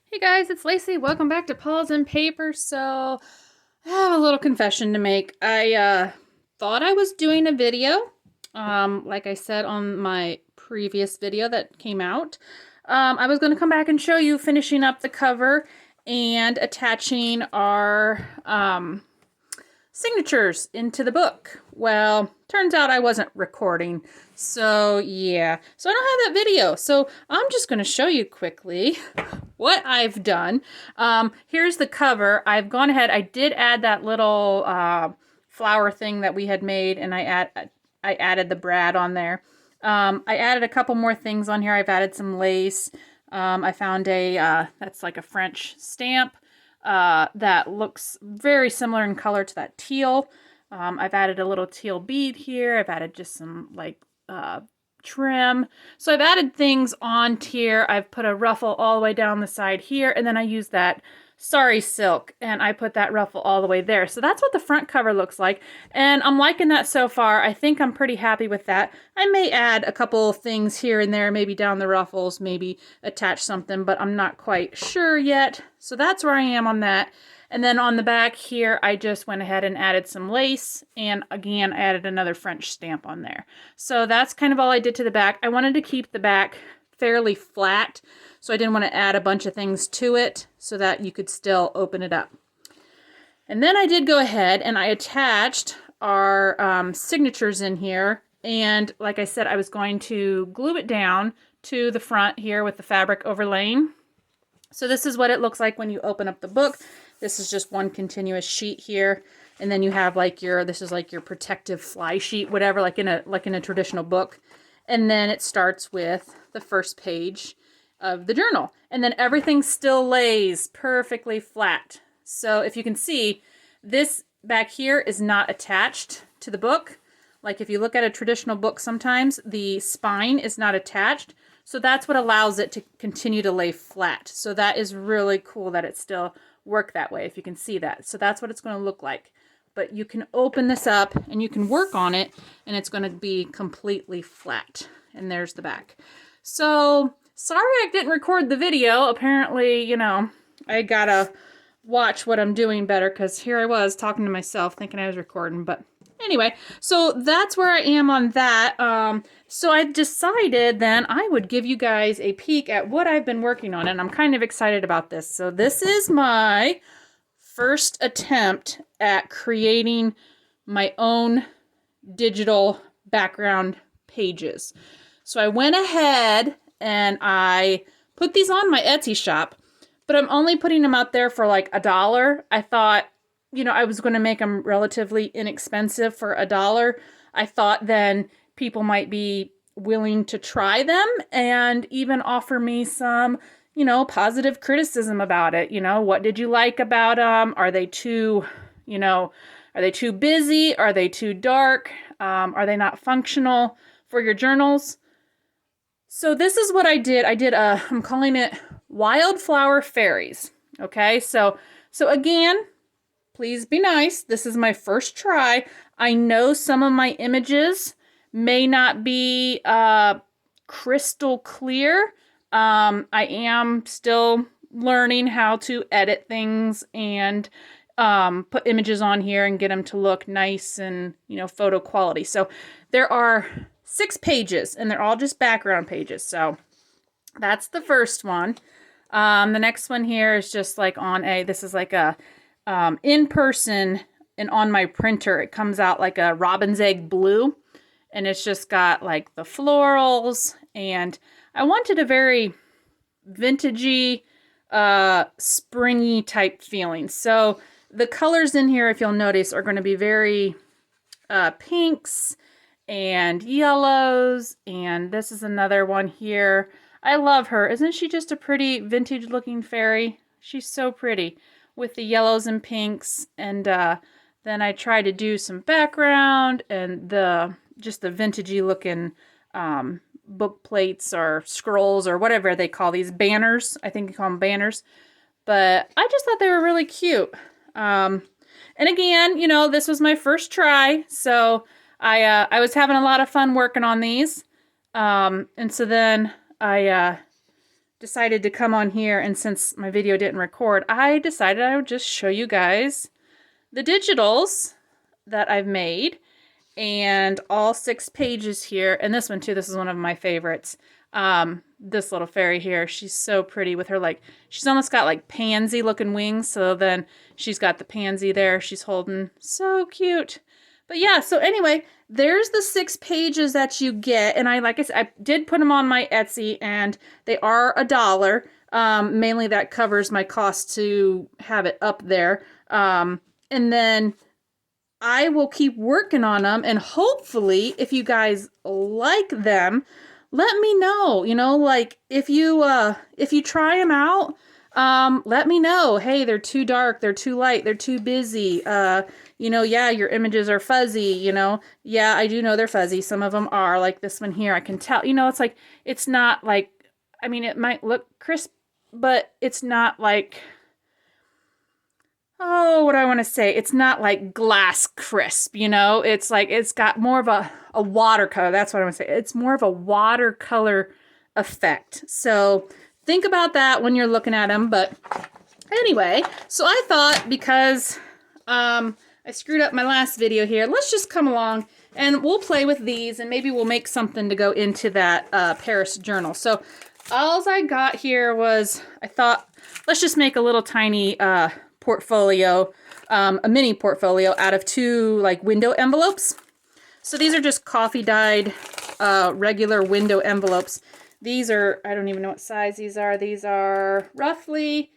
Hey guys, it's Lacey. Welcome back to Paws and Paper. So, I have a little confession to make. I thought I was doing a video, like I said on my previous video that came out. I was going to come back and show you finishing up the cover and attaching our signatures into the book. Well, turns out I wasn't recording. So, yeah. So, I don't have that video. So, I'm just going to show you quickly what I've done. Here's the cover. I've gone ahead. I did add that little flower thing that we had made, and I added the brad on there. I added a couple more things on here. I've added some lace. I found a that's like a French stamp that looks very similar in color to that teal. I've added a little teal bead here. I've added just some like trim. So I've added things on here. I've put a ruffle all the way down the side here, and then I used that sari silk and I put that ruffle all the way there. So that's what the front cover looks like, and I'm liking that so far. I think I'm pretty happy with that. I may add a couple things here and there, maybe down the ruffles, maybe attach something, but I'm not quite sure yet. So that's where I am on that. And then on the back here, I just went ahead and added some lace, and again, added another French stamp on there. So that's kind of all I did to the back. I wanted to keep the back fairly flat, so I didn't want to add a bunch of things to it so that you could still open it up. And then I did go ahead and I attached our signatures in here, and like I said, I was going to glue it down to the front here with the fabric overlaying. So this is what it looks like when you open up the book. This is just one continuous sheet here, and then you have like this is like your protective fly sheet, whatever, like in a traditional book. And then it starts with the first page of the journal, and then everything still lays perfectly flat. So if you can see, this back here is not attached to the book. Like if you look at a traditional book, sometimes the spine is not attached. So that's what allows it to continue to lay flat. So that is really cool that it still worked that way, if you can see that. So that's what it's going to look like. But you can open this up and you can work on it, and it's going to be completely flat. And there's the back. So sorry I didn't record the video. Apparently, you know, I gotta watch what I'm doing better, because here I was talking to myself thinking I was recording. But anyway, so that's where I am on that. So I decided then I would give you guys a peek at what I've been working on, and I'm kind of excited about this. So this is my first attempt at creating my own digital background pages. So I went ahead and I put these on my Etsy shop, but I'm only putting them out there for like $1. I thought, you know, I was going to make them relatively inexpensive for $1. I thought then people might be willing to try them and even offer me some, you know, positive criticism about it. You know, what did you like about them? Are they too, you know, are they too busy? Are they too dark? Are they not functional for your journals? So this is what I did. I'm calling it Wildflower Fairies. Okay, so again, please be nice. This is my first try. I know some of my images may not be crystal clear. I am still learning how to edit things and put images on here and get them to look nice and, you know, photo quality. So there are 6 pages, and they're all just background pages. So that's the first one. The next one here is just like this is like a in person, and on my printer it comes out like a robin's egg blue, and it's just got like the florals, and I wanted a very vintagey, springy type feeling. So the colors in here, if you'll notice, are going to be very pinks and yellows, and this is another one here. I love her. Isn't she just a pretty vintage looking fairy? She's so pretty with the yellows and pinks. And then I try to do some background and just the vintagey looking book plates or scrolls or whatever they call these, banners. I think you call them banners. But I just thought they were really cute. And again, you know, this was my first try, so I was having a lot of fun working on these. And so then I decided to come on here, and since my video didn't record, I decided I would just show you guys the digitals that I've made, and all 6 pages here. And this one too, this is one of my favorites. This little fairy here, she's so pretty with her, like, she's almost got like pansy looking wings, so then she's got the pansy there she's holding. So cute. But yeah, so anyway, there's the 6 pages that you get, and like I said, I did put them on my Etsy, and they are $1. Mainly that covers my cost to have it up there. And then I will keep working on them, and hopefully, if you guys like them, let me know. You know, like if you try them out, let me know. Hey, they're too dark, they're too light, they're too busy. You know, yeah, your images are fuzzy, you know. Yeah, I do know they're fuzzy. Some of them are, like this one here. I can tell, you know, it's like, it's not like, I mean, it might look crisp, but it's not like, oh, what do I want to say? It's not like glass crisp, you know? It's like, it's got more of a watercolor. That's what I want to say. It's more of a watercolor effect. So think about that when you're looking at them. But anyway, so I thought, because I screwed up my last video here, let's just come along and we'll play with these, and maybe we'll make something to go into that Paris journal. So all I got here was, I thought, let's just make a little tiny portfolio, a mini portfolio out of 2 like window envelopes. So these are just coffee dyed regular window envelopes. These are, I don't even know what size these are. These are roughly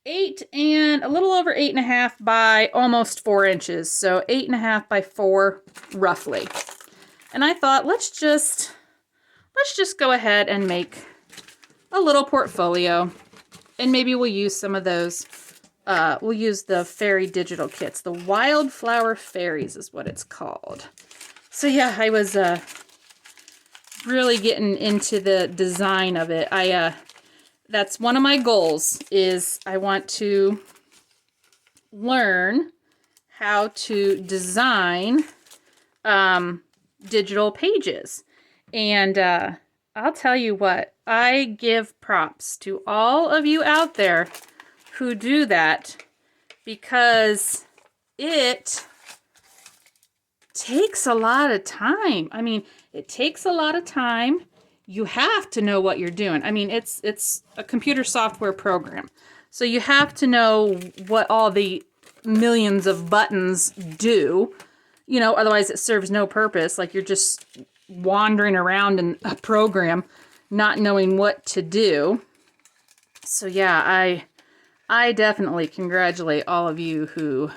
8 and a little over 8.5 by almost 4 inches. So 8.5 by 4 roughly. And I thought, let's just go ahead and make a little portfolio, and maybe we'll use some of those. We'll use the fairy digital kits. The Wildflower Fairies is what it's called. So yeah, I was really getting into the design of it. That's one of my goals, is I want to learn how to design digital pages. And I'll tell you what, I give props to all of you out there who do that, because it takes a lot of time. I mean, it takes a lot of time. You have to know what you're doing. I mean, it's a computer software program. So you have to know what all the millions of buttons do. You know, otherwise it serves no purpose. Like, you're just wandering around in a program not knowing what to do. So yeah, I definitely congratulate all of you who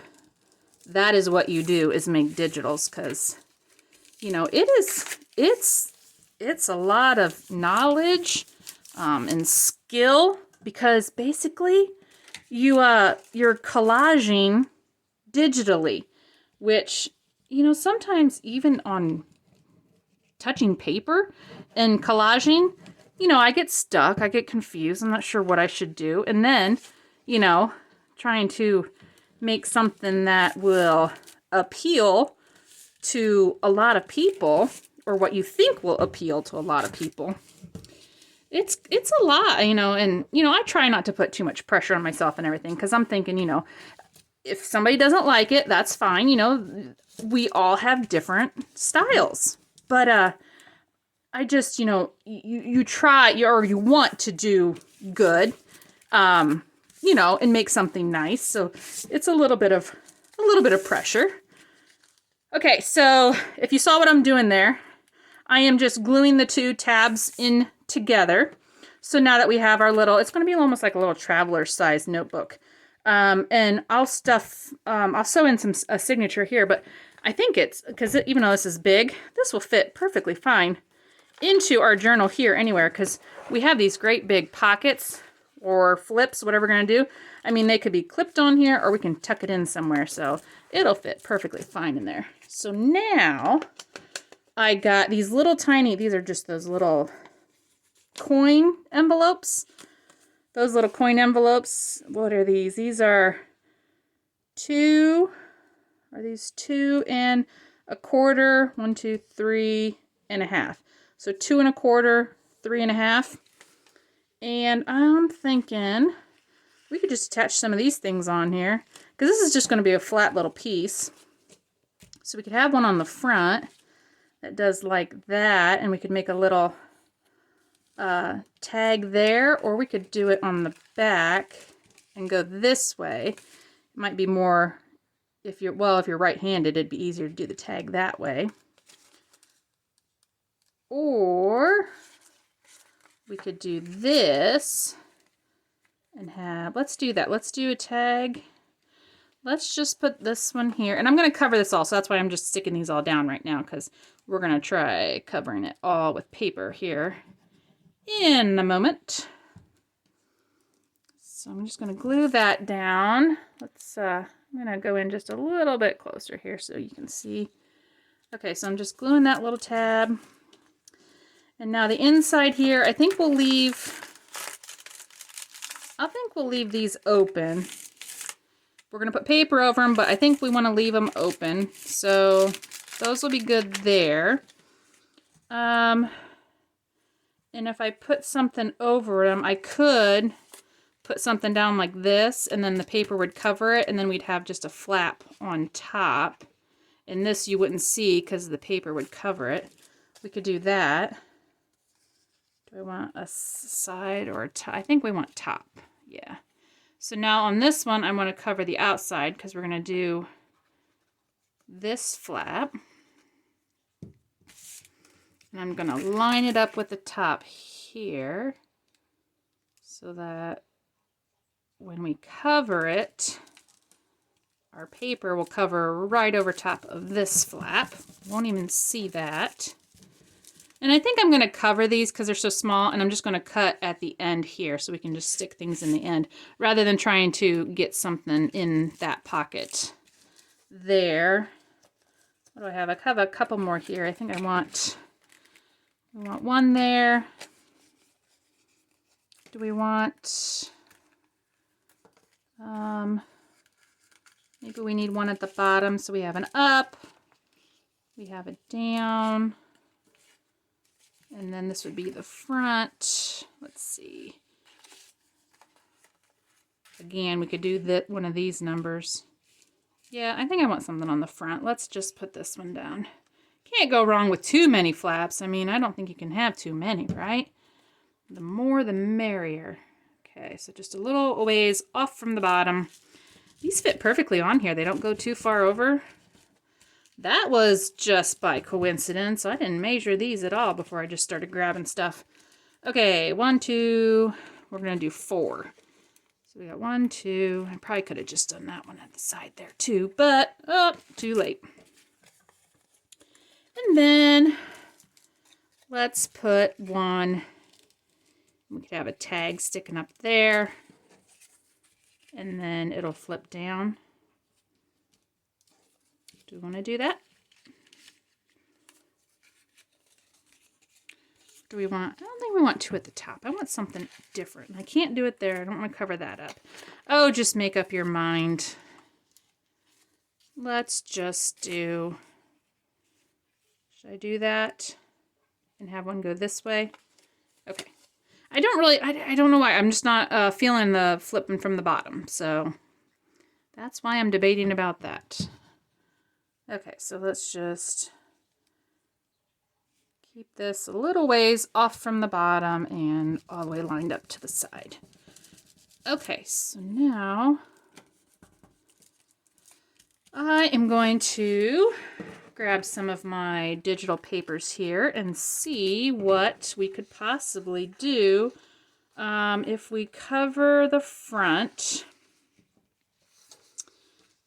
that is what you do, is make digitals, because, you know, it's a lot of knowledge and skill, because basically you're collaging digitally, which, you know, sometimes even on touching paper and collaging, you know, I get stuck, I get confused, I'm not sure what I should do. And then, you know, trying to make something that will appeal to a lot of people, or what you think will appeal to a lot of people. It's a lot, you know, and, you know, I try not to put too much pressure on myself and everything, because I'm thinking, you know, if somebody doesn't like it, that's fine. You know, we all have different styles. But I just, you know, you try, or you want to do good, you know, and make something nice. So it's a little bit of pressure. Okay, so if you saw what I'm doing there, I am just gluing the 2 tabs in together. So now that we have our little, it's going to be almost like a little traveler size notebook. And I'll sew in a signature here, but I think it's, because even though this is big, this will fit perfectly fine into our journal here anywhere, because we have these great big pockets or flips, whatever we're going to do. I mean, they could be clipped on here, or we can tuck it in somewhere, so it'll fit perfectly fine in there. So now I got these little tiny, these are just those little coin envelopes. Those little coin envelopes, what are these? These are 2 and a quarter? 1, 2, 3 and a half. So 2 and a quarter, 3 and a half. And I'm thinking we could just attach some of these things on here, because this is just going to be a flat little piece. So we could have one on the front that does like that, and we could make a little tag there, or we could do it on the back and go this way. It might be more, if you're right-handed, it'd be easier to do the tag that way. Or we could do this and have, let's do that. Let's do a tag. Let's just put this one here. And I'm going to cover this all, so that's why I'm just sticking these all down right now, because we're going to try covering it all with paper here in a moment. So I'm just going to glue that down. I'm going to go in just a little bit closer here so you can see. Okay, so I'm just gluing that little tab. And now the inside here, I think we'll leave these open. We're going to put paper over them, but I think we want to leave them open. So those will be good there. And if I put something over them, I could put something down like this, and then the paper would cover it, and then we'd have just a flap on top. And this you wouldn't see because the paper would cover it. We could do that. Do I want a side or a top? I think we want top. Yeah. So now on this one, I want to cover the outside because we're going to do this flap. And I'm going to line it up with the top here so that when we cover it, our paper will cover right over top of this flap. Won't even see that. And I think I'm going to cover these because they're so small, and I'm just going to cut at the end here so we can just stick things in the end rather than trying to get something in that pocket there. What do I have? I have a couple more here. I think I want one there. Do we want, maybe we need one at the bottom, so we have an up, we have a down. And then this would be the front. Let's see. Again, we could do one of these numbers. Yeah, I think I want something on the front. Let's just put this one down. Can't go wrong with too many flaps. I mean, I don't think you can have too many, right? The more the merrier. Okay, so just a little ways off from the bottom. These fit perfectly on here. They don't go too far over. That was just by coincidence. I didn't measure these at all before I just started grabbing stuff. Okay, 1, 2, we're going to do 4. So we got 1, 2. I probably could have just done that one at the side there too, but too late. And then let's put one. We could have a tag sticking up there, and then it'll flip down. Do we want to do that? Do we want, I don't think we want 2 at the top. I want something different. I can't do it there. I don't want to cover that up. Oh, just make up your mind. Let's just do, should I do that and have one go this way? Okay. I don't know why. I'm just not feeling the flipping from the bottom. So that's why I'm debating about that. Okay, so let's just keep this a little ways off from the bottom and all the way lined up to the side. Okay, so now I am going to grab some of my digital papers here and see what we could possibly do if we cover the front.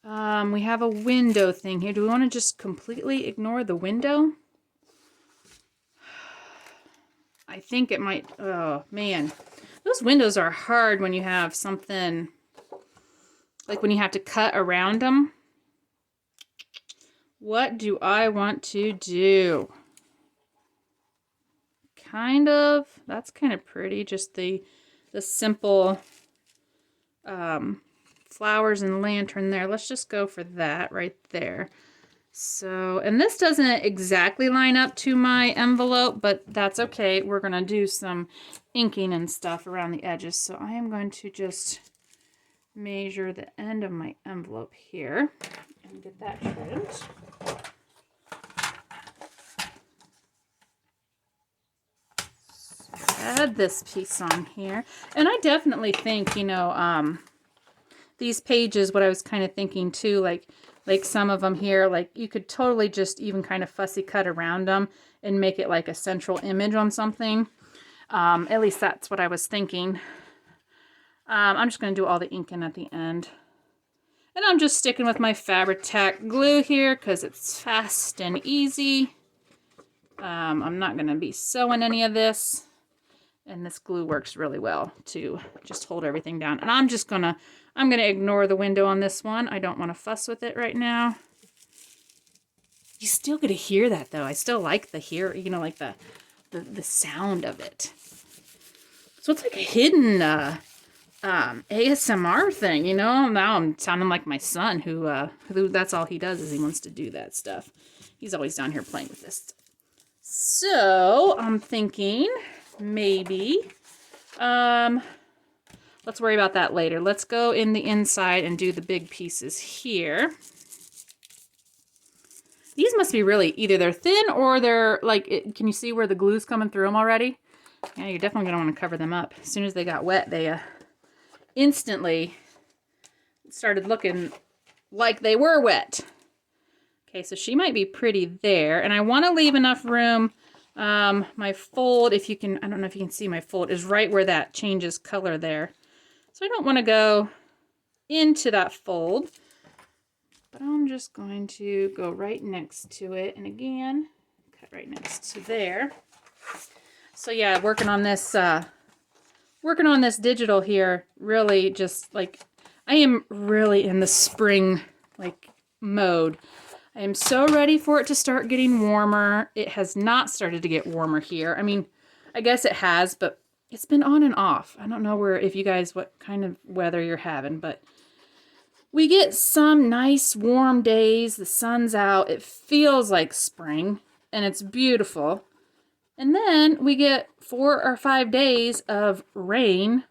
We have a window thing here. Do we want to just completely ignore the window? I think it might, oh man. Those windows are hard when you have something, like when you have to cut around them. What do I want to do? That's kind of pretty. Just the simple flowers and lantern there. Let's just go for that right there. So, and this doesn't exactly line up to my envelope, but that's okay. We're going to do some inking and stuff around the edges. So I am going to just measure the end of my envelope here and get that trimmed. Add this piece on here. And I definitely think, you know, these pages, what I was kind of thinking too, like some of them here, like you could totally just even kind of fussy cut around them and make it like a central image on something. At least that's what I was thinking. I'm just going to do all the inking at the end. And I'm just sticking with my Fabri-Tac glue here because it's fast and easy. I'm not going to be sewing any of this. And this glue works really well to just hold everything down. And I'm going to ignore the window on this one. I don't want to fuss with it right now. You still get to hear that though. I still like the you know, like the sound of it. So it's like a hidden ASMR thing, you know? Now I'm sounding like my son who that's all he does is he wants to do that stuff. He's always down here playing with this. So I'm thinking maybe, let's worry about that later. Let's go in the inside and do the big pieces here. These must be really, either they're thin or they're like, can you see where the glue's coming through them already? Yeah, you're definitely going to want to cover them up. As soon as they got wet, they instantly started looking like they were wet. Okay, so she might be pretty there. And I want to leave enough room. My fold, if you can, I don't know if you can see my fold, is right where that changes color there. So I don't want to go into that fold. But I'm just going to go right next to it. And again, cut right next to there. So yeah, working on this digital here, really just like, I am really in the spring like mode. I am so ready for it to start getting warmer. It has not started to get warmer here. I mean, I guess it has, but it's been on and off. I don't know what kind of weather you're having, but we get some nice warm days. The sun's out. It feels like spring and it's beautiful. And then we get 4 or 5 days of rain,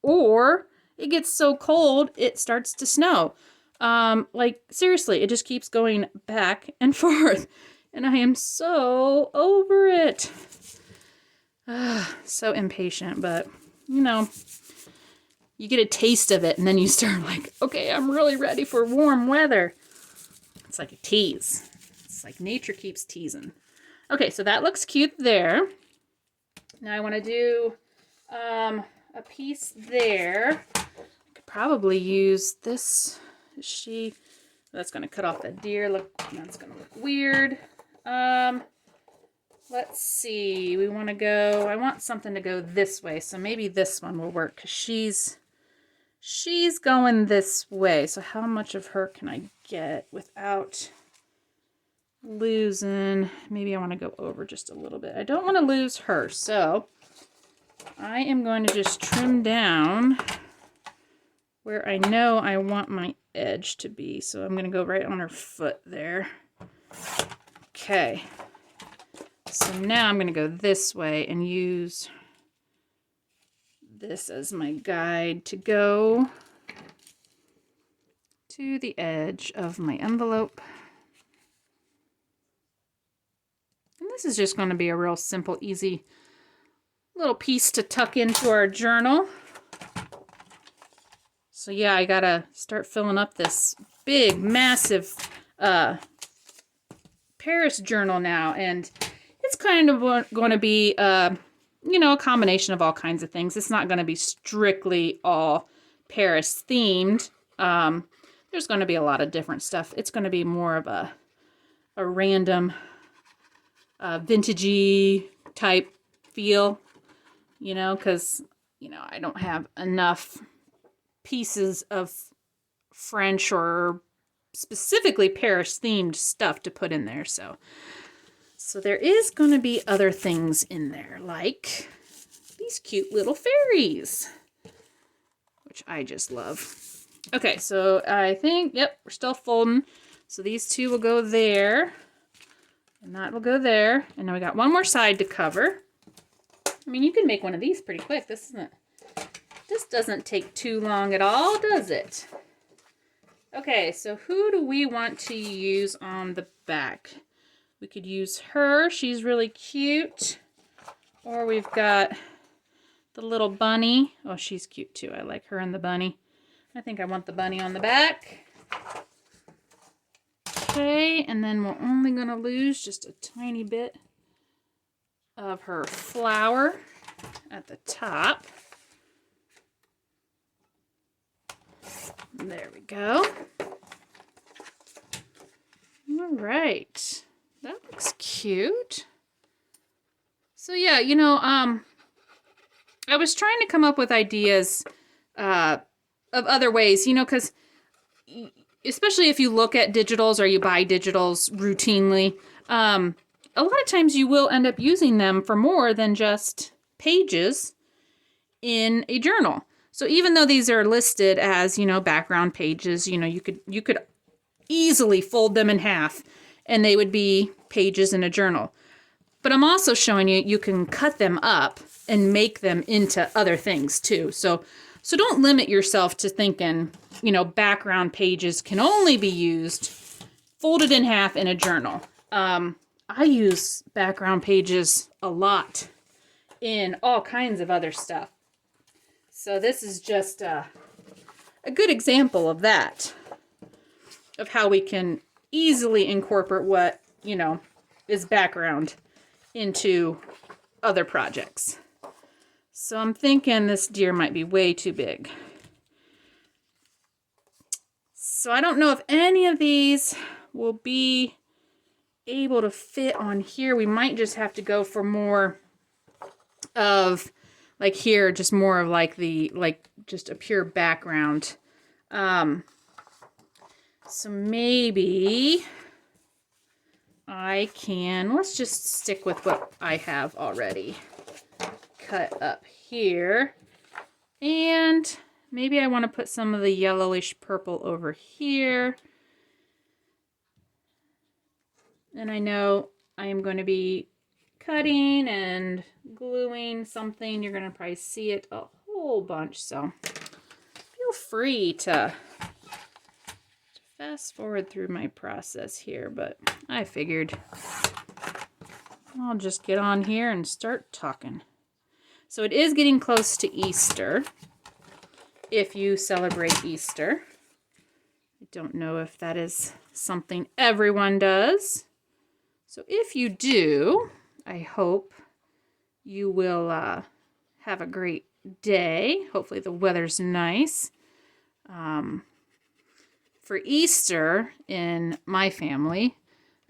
or it gets so cold it starts to snow. Like seriously, it just keeps going back and forth. And I am so over it. So impatient, but you know, you get a taste of it and then you start like, okay, I'm really ready for warm weather. It's like a tease. It's like nature keeps teasing. Okay, so that looks cute there. Now I want to do a piece there. I could probably use this. That's going to cut off that deer. Look, that's going to look weird. Let's see. I want something to go this way. So maybe this one will work because she's going this way. So how much of her can I get without losing? Maybe I want to go over just a little bit. I don't want to lose her. So I am going to just trim down where I know I want my edge to be. So I'm going to go right on her foot there. Okay. So now I'm going to go this way and use this as my guide to go to the edge of my envelope. And this is just going to be a real simple, easy little piece to tuck into our journal. So yeah, I gotta start filling up this big, massive Paris journal now, and it's kind of going to be, you know, a combination of all kinds of things. It's not going to be strictly all Paris themed. There's going to be a lot of different stuff. It's going to be more of a random, vintagey type feel, you know, because, you know, I don't have enough pieces of French or specifically Paris themed stuff to put in there. So there is going to be other things in there, like these cute little fairies, which I just love. Okay, so I think, yep, we're still folding. So these two will go there, and that will go there. And now we got one more side to cover. I mean, you can make one of these pretty quick. This doesn't take too long at all, does it? Okay, so who do we want to use on the back? We could use her. She's really cute. Or we've got the little bunny. Oh, she's cute too. I like her and the bunny. I think I want the bunny on the back. Okay, and then we're only going to lose just a tiny bit of her flower at the top. There we go. All right. That looks cute. So yeah, you know, I was trying to come up with ideas of other ways, you know, because especially if you look at digitals or you buy digitals routinely, a lot of times you will end up using them for more than just pages in a journal. So even though these are listed as, you know, background pages, you know, you could easily fold them in half and they would be pages in a journal. But I'm also showing you, you can cut them up and make them into other things too. So don't limit yourself to thinking, you know, background pages can only be used folded in half in a journal. I use background pages a lot in all kinds of other stuff. So this is just a good example of that, of how we can easily incorporate what, you know, is background into other projects. So I'm thinking this deer might be way too big. So I don't know if any of these will be able to fit on here. We might just have to go for more of, like here, just more of like the, like just a pure background. So maybe I can, let's just stick with what I have already cut up here. And maybe I want to put some of the yellowish purple over here. And I know I am going to be cutting and gluing something. You're going to probably see it a whole bunch. So feel free to fast forward through my process here. But I figured I'll just get on here and start talking. So it is getting close to Easter, if you celebrate Easter. I don't know if that is something everyone does. So if you do, I hope you will have a great day. Hopefully the weather's nice. For Easter in my family,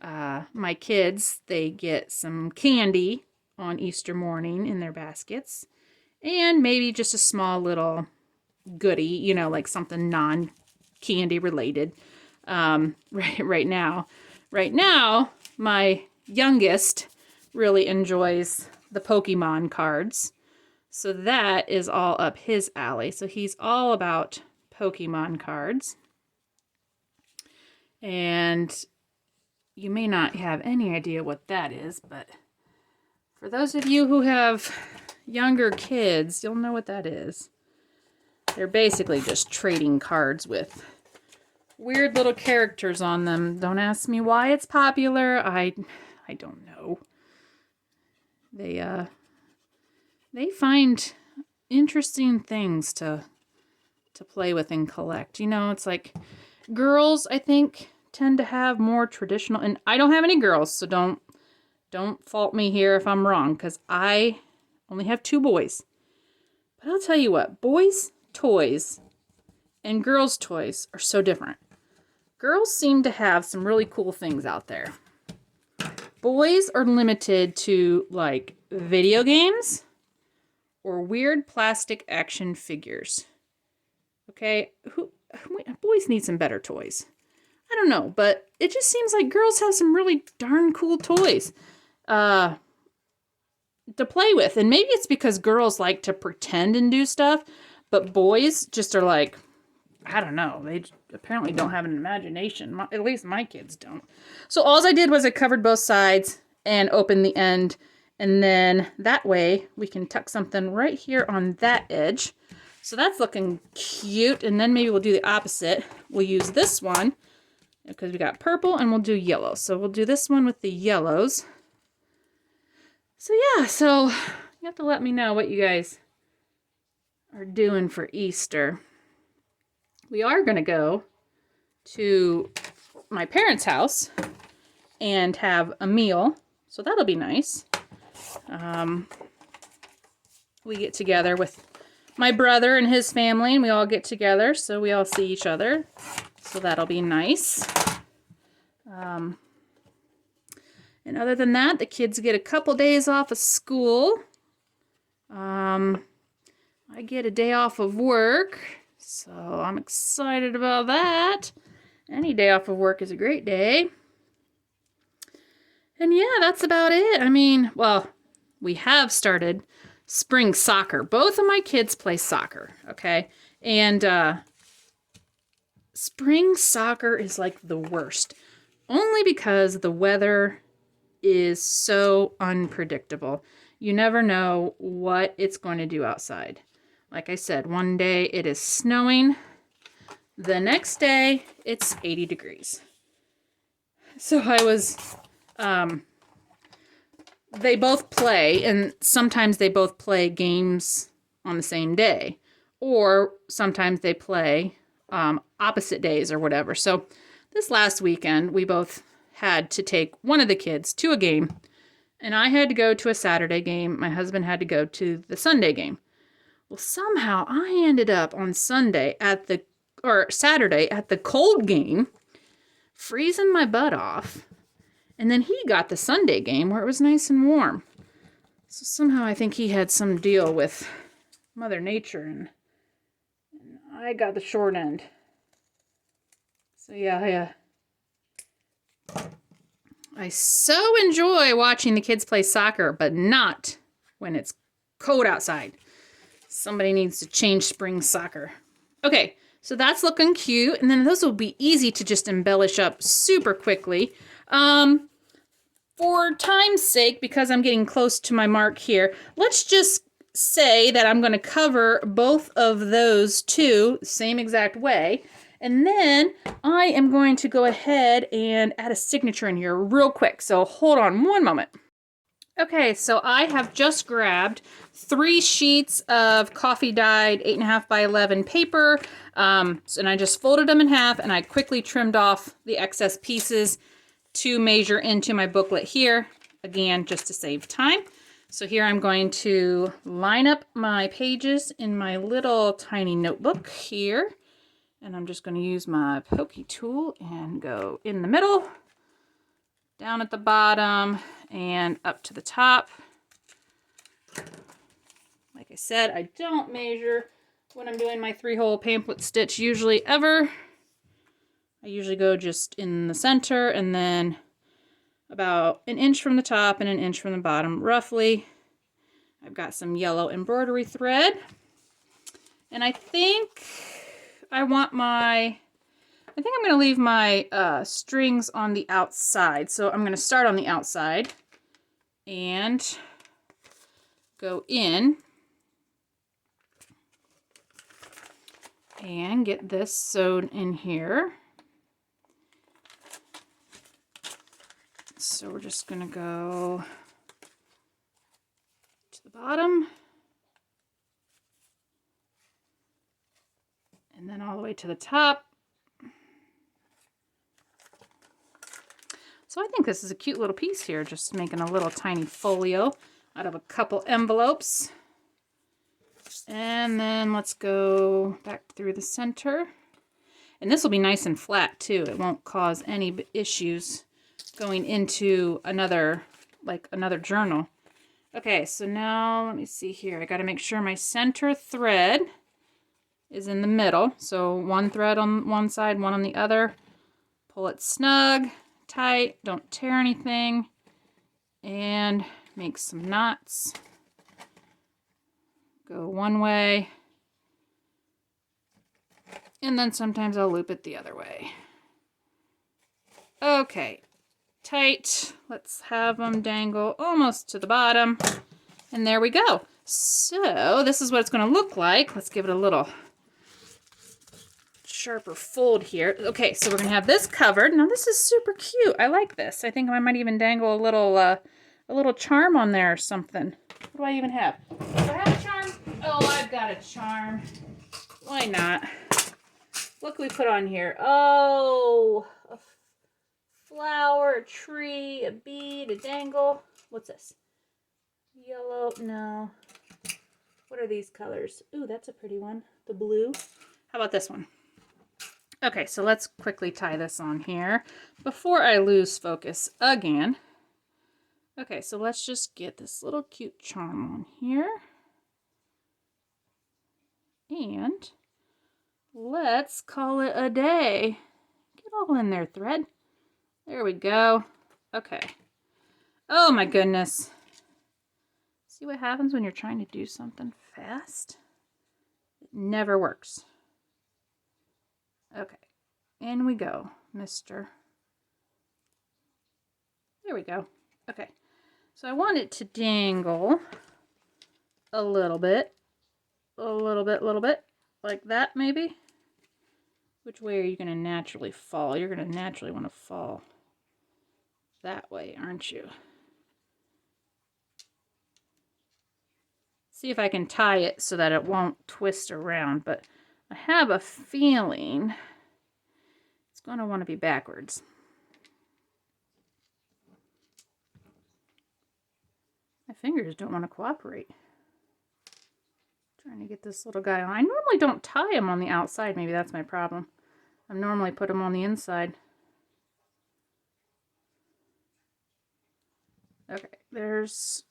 my kids, they get some candy on Easter morning in their baskets, and maybe just a small little goodie, you know, like something non-candy related. Right now, my youngest really enjoys the Pokemon cards, so that is all up his alley. So he's all about Pokemon cards, and you may not have any idea what that is, but for those of you who have younger kids, you'll know what that is. They're basically just trading cards with weird little characters on them. Don't ask me why it's popular. I don't know. They find interesting things to play with and collect. You know, it's like girls, I think, tend to have more traditional, and I don't have any girls, so don't fault me here if I'm wrong, because I only have 2 boys. But I'll tell you what, boys' toys and girls' toys are so different. Girls seem to have some really cool things out there. Boys are limited to like video games or weird plastic action figures. Okay, boys need some better toys. I don't know, but it just seems like girls have some really darn cool toys to play with. And maybe it's because girls like to pretend and do stuff, but boys just are like, I don't know. They apparently don't have an imagination. At least my kids don't. So all I did was I covered both sides and opened the end. And then that way we can tuck something right here on that edge. So that's looking cute. And then maybe we'll do the opposite. We'll use this one because we got purple, and we'll do yellow. So we'll do this one with the yellows. So yeah, so you have to let me know what you guys are doing for Easter. We are going to go to my parents' house and have a meal. So that'll be nice. We get together with my brother and his family, and we all get together, so we all see each other. So that'll be nice. And other than that, the kids get a couple days off of school. I get a day off of work, so I'm excited about that. Any day off of work is a great day. And yeah, that's about it. I mean, well, we have started spring soccer. Both of my kids play soccer, okay? And spring soccer is like the worst. Only because the weather is so unpredictable. You never know what it's going to do outside. Like I said, one day it is snowing. The next day it's 80 degrees. So I was, they both play, and sometimes they both play games on the same day. Or sometimes they play opposite days or whatever. So this last weekend, we both had to take one of the kids to a game, and I had to go to a Saturday game. My husband had to go to the Sunday game. Well, somehow I ended up on Saturday at the cold game, freezing my butt off, and then he got the Sunday game where it was nice and warm. So somehow I think he had some deal with Mother Nature, and I got the short end. So yeah, I so enjoy watching the kids play soccer, but not when it's cold outside. Somebody needs to change spring soccer. Okay, so that's looking cute, and then those will be easy to just embellish up super quickly. For time's sake, because I'm getting close to my mark here, let's just say that I'm going to cover both of those two the same exact way. And then I am going to go ahead and add a signature in here real quick. So hold on one moment. Okay, so I have just grabbed 3 sheets of coffee dyed 8.5 by 11 paper. And I just folded them in half, and I quickly trimmed off the excess pieces to measure into my booklet here. Again, just to save time. So here I'm going to line up my pages in my little tiny notebook here. And I'm just going to use my pokey tool and go in the middle, down at the bottom, and up to the top. Like I said, I don't measure when I'm doing my 3-hole pamphlet stitch usually ever. I usually go just in the center and then about 1 inch from the top and 1 inch from the bottom, roughly. I've got some yellow embroidery thread. And I think I'm going to leave my strings on the outside. So I'm going to start on the outside and go in and get this sewed in here. So we're just going to go to the bottom and then all the way to the top. So I think this is a cute little piece here, just making a little tiny folio out of a couple envelopes. And then let's go back through the center. And this will be nice and flat too. It won't cause any issues going into another journal. Okay, so now let me see here. I got to make sure my center thread is in the middle. So one thread on one side, one on the other. Pull it snug, tight, don't tear anything, and make some knots. Go one way And then sometimes I'll loop it the other way. Okay, tight. Let's have them dangle almost to the bottom. And there we go. So this is what it's going to look like. Let's give it a little sharper fold here. Okay, so we're going to have this covered. Now this is super cute. I like this. I think I might even dangle a little charm on there or something. What do I even have? Do I have a charm? Oh, I've got a charm. Why not? What can we put on here? Oh, a flower, a tree, a bead, a dangle. What's this? Yellow, no. What are these colors? Ooh, that's a pretty one. The blue. How about this one? Okay, so let's quickly tie this on here before I lose focus again. Okay, so let's just get this little cute charm on here. And let's call it a day. Get all in there, thread. There we go. Okay. Oh my goodness. See what happens when you're trying to do something fast? It never works. Okay. In we go, mister. There we go. Okay. So I want it to dangle a little bit, like that maybe. Which way are you going to naturally fall? You're going to naturally want to fall that way, aren't you? See if I can tie it so that it won't twist around, but I have a feeling it's going to want to be backwards. My fingers don't want to cooperate. Trying to get this little guy on. I normally don't tie him on the outside. Maybe that's my problem. I normally put him on the inside. Okay, there's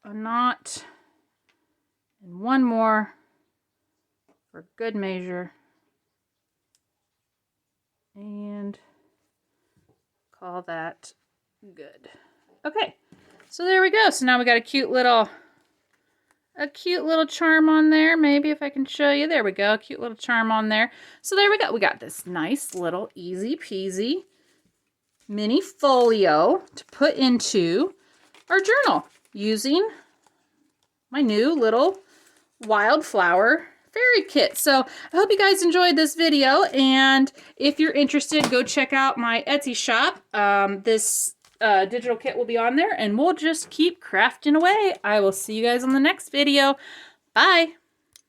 a knot and one more for good measure. And call that good. Okay, so there we go. So now we got a cute little charm on there. Maybe if I can show you. There we go. A cute little charm on there. So there we go. We got this nice little easy peasy mini folio to put into our journal using my new little Wildflower fairy kit. So I hope you guys enjoyed this video, and if you're interested, go check out my Etsy shop. This digital kit will be on there, and we'll just keep crafting away. I will see you guys on the next video. Bye.